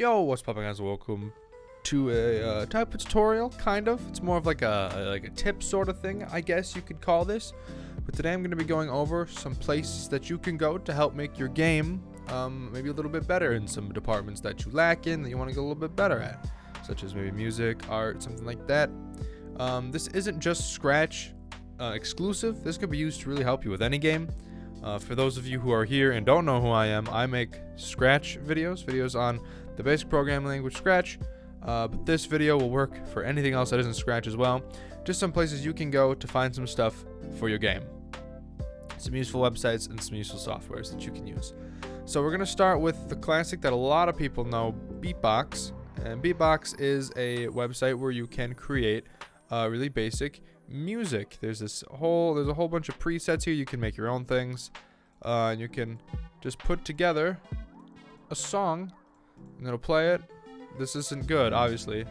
Yo, what's poppin', guys? Welcome to a type of tutorial, kind of. It's more of like a tip sort of thing, I guess you could call this. But today I'm going to be going over some places that you can go to help make your game maybe a little bit better in some departments that you lack in, that you want to get a little bit better at, such as maybe music, art, something like that. This isn't just Scratch exclusive. This could be used to really help you with any game. For those of you who are here and don't know who I am, I make Scratch videos on the basic programming language Scratch, but this video will work for anything else that isn't Scratch as well. Just some places you can go to find some stuff for your game. Some useful websites and some useful softwares that you can use. So we're going to start with the classic that a lot of people know, Beatbox. And Beatbox is a website where you can create really basic music. There's a whole bunch of presets here. You can make your own things, and you can just put together a song and it'll play it. This isn't good, obviously.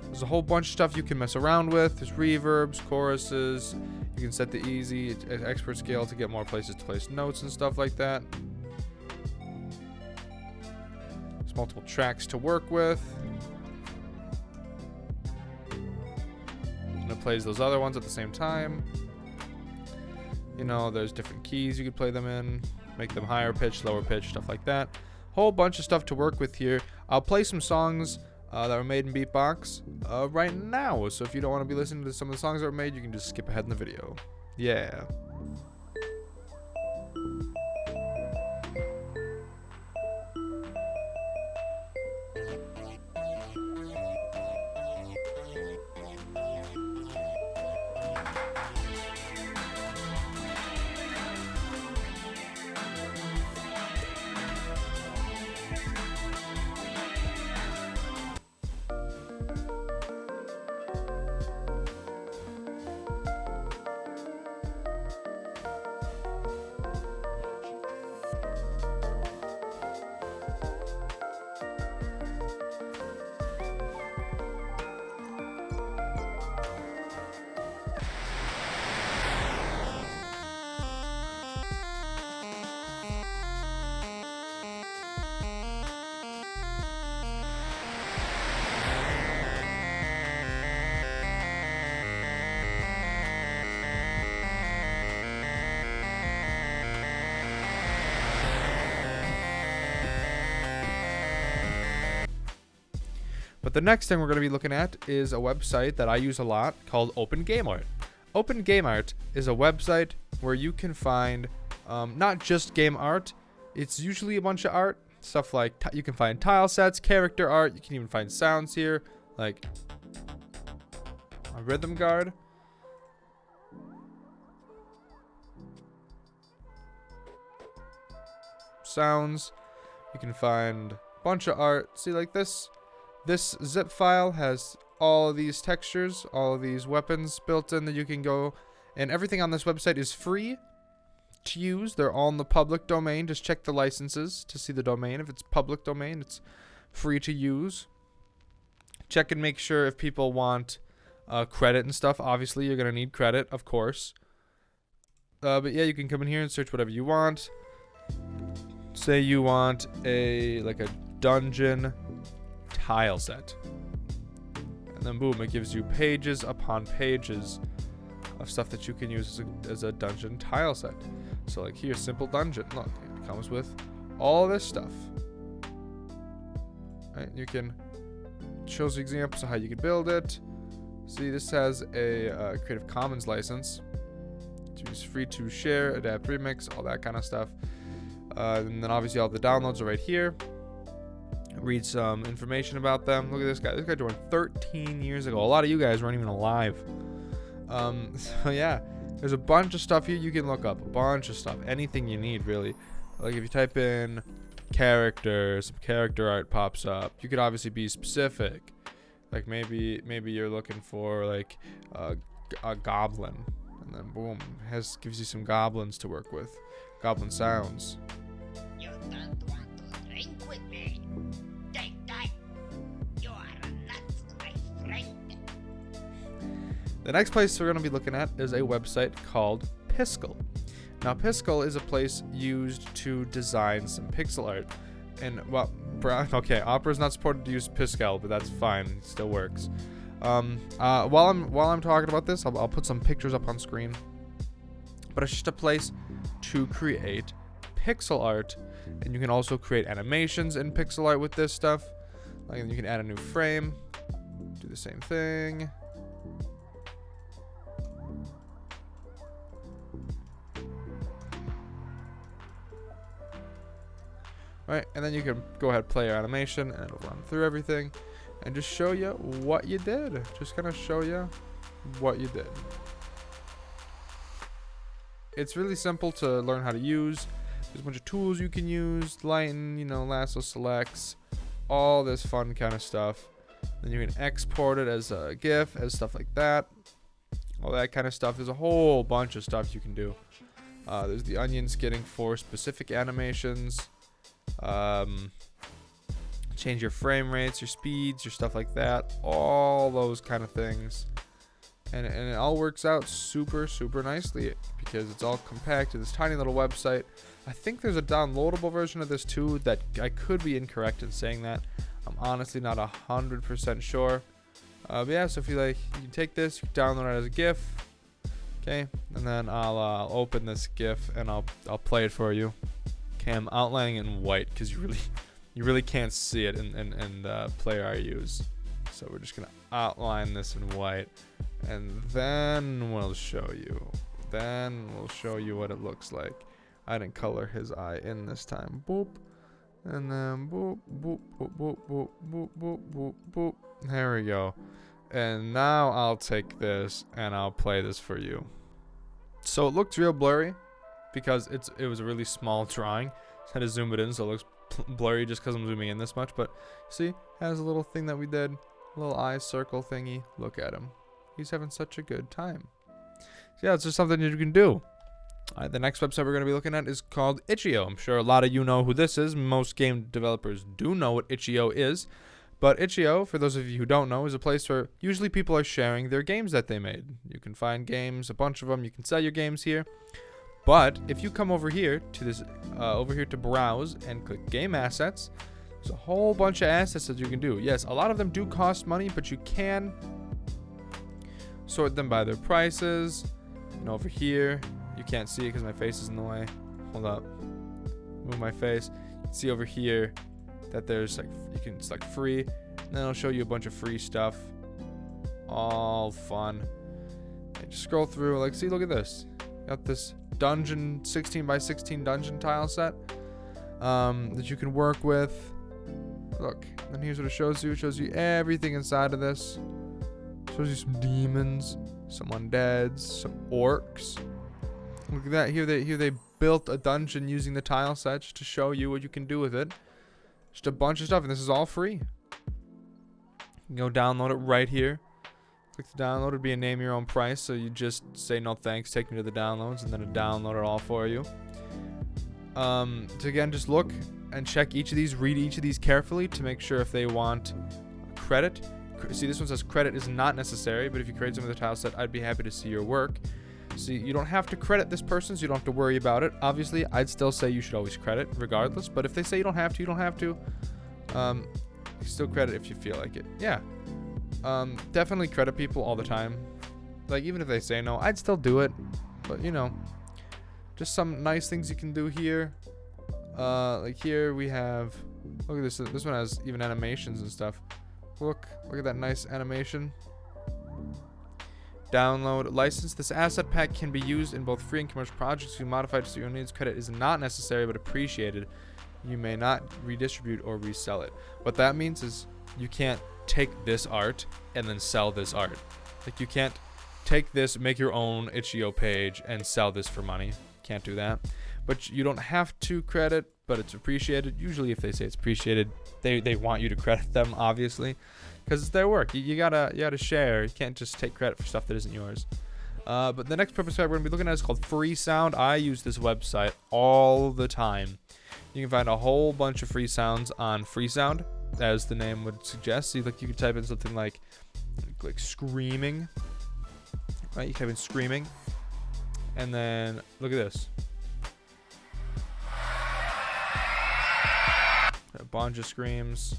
There's a whole bunch of stuff you can mess around with. There's reverbs, choruses. You can set the easy expert scale to get more places to place notes and stuff like that. There's multiple tracks to work with. And it plays those other ones at the same time. You know, there's different keys you could play them in, make them higher pitch, lower pitch, stuff like that. Whole bunch of stuff to work with here. I'll play some songs that were made in Beatbox right now. So if you don't want to be listening to some of the songs that were made, you can just skip ahead in the video. Yeah. But the next thing we're going to be looking at is a website that I use a lot called OpenGameArt. OpenGameArt is a website where you can find not just game art. It's usually a bunch of art. Stuff like you can find tile sets, character art. You can even find sounds here, like a rhythm guard. Sounds. You can find a bunch of art. See, like this. This zip file has all of these textures, all of these weapons built in that you can go, and everything on this website is free to use. They're all in the public domain. Just check the licenses to see the domain. If it's public domain, it's free to use. Check and make sure if people want credit and stuff. Obviously, you're going to need credit, of course. But yeah, you can come in here and search whatever you want. Say you want a dungeon tile set, and then boom, it gives you pages upon pages of stuff that you can use as a dungeon tile set. So like here, simple dungeon, look, it comes with all this stuff, right? You can shows you examples of how you can build it. See, this has a Creative Commons license. It's free to share, adapt, remix, all that kind of stuff. And then obviously all the downloads are right here. Read some information about them. Look at this guy. This guy joined 13 years ago. A lot of you guys weren't even alive. So yeah, there's a bunch of stuff here you can look up. A bunch of stuff. Anything you need, really. Like if you type in characters, some character art pops up. You could obviously be specific. Like maybe you're looking for like a goblin, and then boom, gives you some goblins to work with. Goblin sounds. You don't want to drink with me. Take that. You are nuts, my friend. The next place we're going to be looking at is a website called Piscal. Now, Piscal is a place used to design some pixel art. And, well, okay, Opera's not supported to use Piscal, but that's fine. It still works. While I'm talking about this, I'll put some pictures up on screen. But it's just a place to create pixel art. And you can also create animations in pixel art with this stuff. Like, you can add a new frame. Do the same thing. Right, and then you can go ahead, play your animation, and it'll run through everything and just show you what you did. Just kind of show you what you did. It's really simple to learn how to use. There's a bunch of tools you can use, lighten, you know, lasso selects, all this fun kind of stuff. Then you can export it as a GIF, as stuff like that. All that kind of stuff. There's a whole bunch of stuff you can do. There's the onion skinning for specific animations. Change your frame rates, your speeds, your stuff like that, all those kind of things, and it all works out super nicely because it's all compact to this tiny little website. I think there's a downloadable version of this too. That I could be incorrect in saying that. I'm honestly not 100% sure. But yeah, so if you like, you can take this, you can download it as a GIF. Okay, and then I'll open this GIF and I'll play it for you. Okay, I'm outlining it in white because you really can't see it in the player I use. So we're just gonna outline this in white, and then we'll show you. Then we'll show you what it looks like. I didn't color his eye in this time. Boop, and then boop, boop, boop, boop, boop, boop, boop, boop, boop. There we go. And now I'll take this and I'll play this for you. So it looks real blurry because it was a really small drawing. Just had to zoom it in so it looks blurry just because I'm zooming in this much. But see, has a little thing that we did, a little eye circle thingy. Look at him. He's having such a good time. So yeah, it's just something you can do. The next website we're going to be looking at is called Ichio. I'm sure a lot of you know who this is. Most game developers do know what Ichio is. But Ichio, for those of you who don't know, is a place where usually people are sharing their games that they made. You can find games, a bunch of them. You can sell your games here. But if you come over here to this, over here to browse and click game assets, there's a whole bunch of assets that you can do. Yes, a lot of them do cost money, but you can sort them by their prices. And over here, you can't see it because my face is in the way. Hold up. Move my face. You can see over here that there's like, you can select free. And then it'll show you a bunch of free stuff. All fun. And just scroll through. Like, see, look at this. Got this dungeon, 16 by 16 dungeon tile set that you can work with. Look, and here's what it shows you. It shows you everything inside of this. It shows you some demons, some undeads, some orcs. Look at that. Here they built a dungeon using the tile sets to show you what you can do with it. Just a bunch of stuff, and this is all free. You can go download it right here. Click the download. It'd be a name your own price, so you just say no thanks, take me to the downloads, and then it'll download it all for you. So again, just look and check each of these, read each of these carefully to make sure if they want credit. See, this one says credit is not necessary, but if you create some of the tile set, I'd be happy to see your work. See, you don't have to credit this person, so you don't have to worry about it. Obviously, I'd still say you should always credit regardless, but if they say you don't have to, you don't have to. You still credit if you feel like it. Yeah. Definitely credit people all the time. Like, even if they say no, I'd still do it. But, you know, just some nice things you can do here. Like here we have, look at this. This one has even animations and stuff. Look at that nice animation. Download license. This asset pack can be used in both free and commercial projects. You modify it to suit your needs. Credit is not necessary but appreciated. You may not redistribute or resell it. What that means is you can't take this art and then sell this art. Like, you can't take this, make your own Ichio page and sell this for money. Can't do that. But you don't have to credit, but it's appreciated. Usually if they say it's appreciated, they want you to credit them, obviously, because it's their work. You gotta share. You can't just take credit for stuff that isn't yours. But the next website we're gonna be looking at is called Freesound. I use this website all the time. You can find a whole bunch of free sounds on Freesound, as the name would suggest. See, like, you can type in something like screaming. Right, you type in screaming, and then look at this. bunch of screams.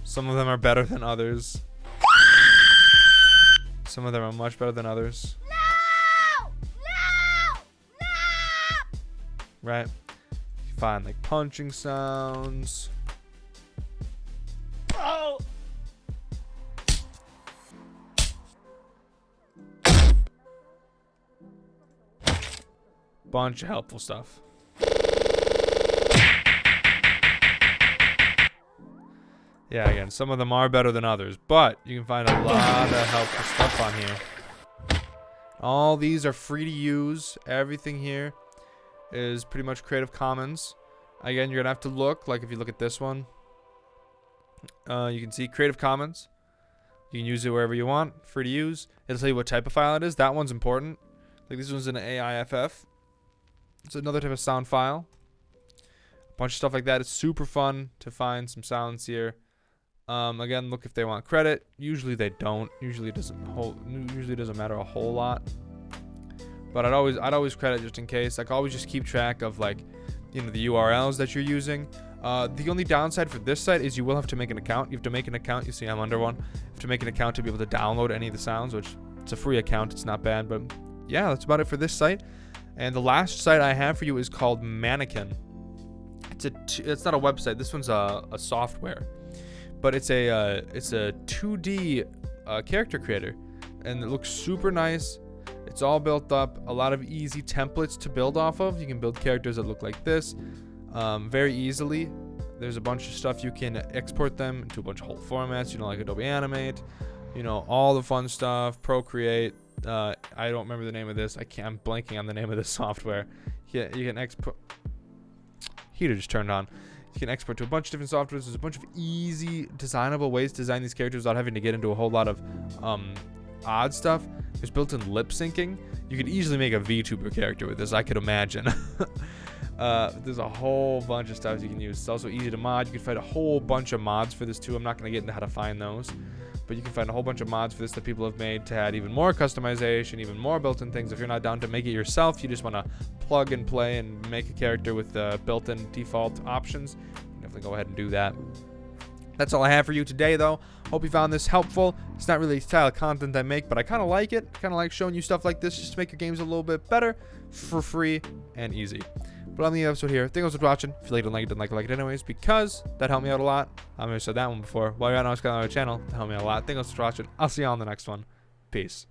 Some of them are better than others. Some of them are much better than others. No! No! No! Right? You find like punching sounds. Oh! Bunch of helpful stuff. Yeah, again, some of them are better than others, but you can find a lot of helpful stuff on here. All these are free to use. Everything here is pretty much Creative Commons. Again, you're gonna have to look, like if you look at this one, you can see Creative Commons. You can use it wherever you want, free to use. It'll tell you what type of file it is. That one's important. Like this one's an AIFF. It's another type of sound file. A bunch of stuff like that. It's super fun to find some sounds here. Again, look if they want credit. Usually they don't. Usually it doesn't matter a whole lot. But I'd always credit just in case. Like always just keep track of like, you know, the URLs that you're using. The only downside for this site is you will have to make an account. You have to make an account. You see I'm under one. You have to make an account to be able to download any of the sounds, which it's a free account. It's not bad, but yeah, that's about it for this site. And the last site I have for you is called Mannequin. It's not a website. This one's a software, but it's a 2D character creator, and it looks super nice. It's all built up. A lot of easy templates to build off of. You can build characters that look like this very easily. There's a bunch of stuff you can export them into a bunch of whole formats. You know, like Adobe Animate. You know, all the fun stuff. Procreate. I don't remember the name of this. I'm blanking on the name of this software. Yeah, you can export. Heater just turned on. You can export to a bunch of different softwares. There's a bunch of easy designable ways to design these characters without having to get into a whole lot of odd stuff. There's built-in lip syncing. You could easily make a VTuber character with this, I could imagine. There's a whole bunch of stuff you can use. It's also easy to mod. You can find a whole bunch of mods for this too. I'm not going to get into how to find those, but you can find a whole bunch of mods for this that people have made to add even more customization, even more built-in things. If you're not down to make it yourself, you just want to plug and play and make a character with built-in default options, you can definitely go ahead and do that. That's all I have for you today, though. Hope you found this helpful. It's not really the style of content I make, but I kind of like it. Kind of like showing you stuff like this just to make your games a little bit better for free and easy. But on the episode here, thank you for watching. If you liked it, like it anyways, because that helped me out a lot. I've never said that one before. While you're on our channel, that helped me out a lot. Thank you for watching. I'll see you on the next one. Peace.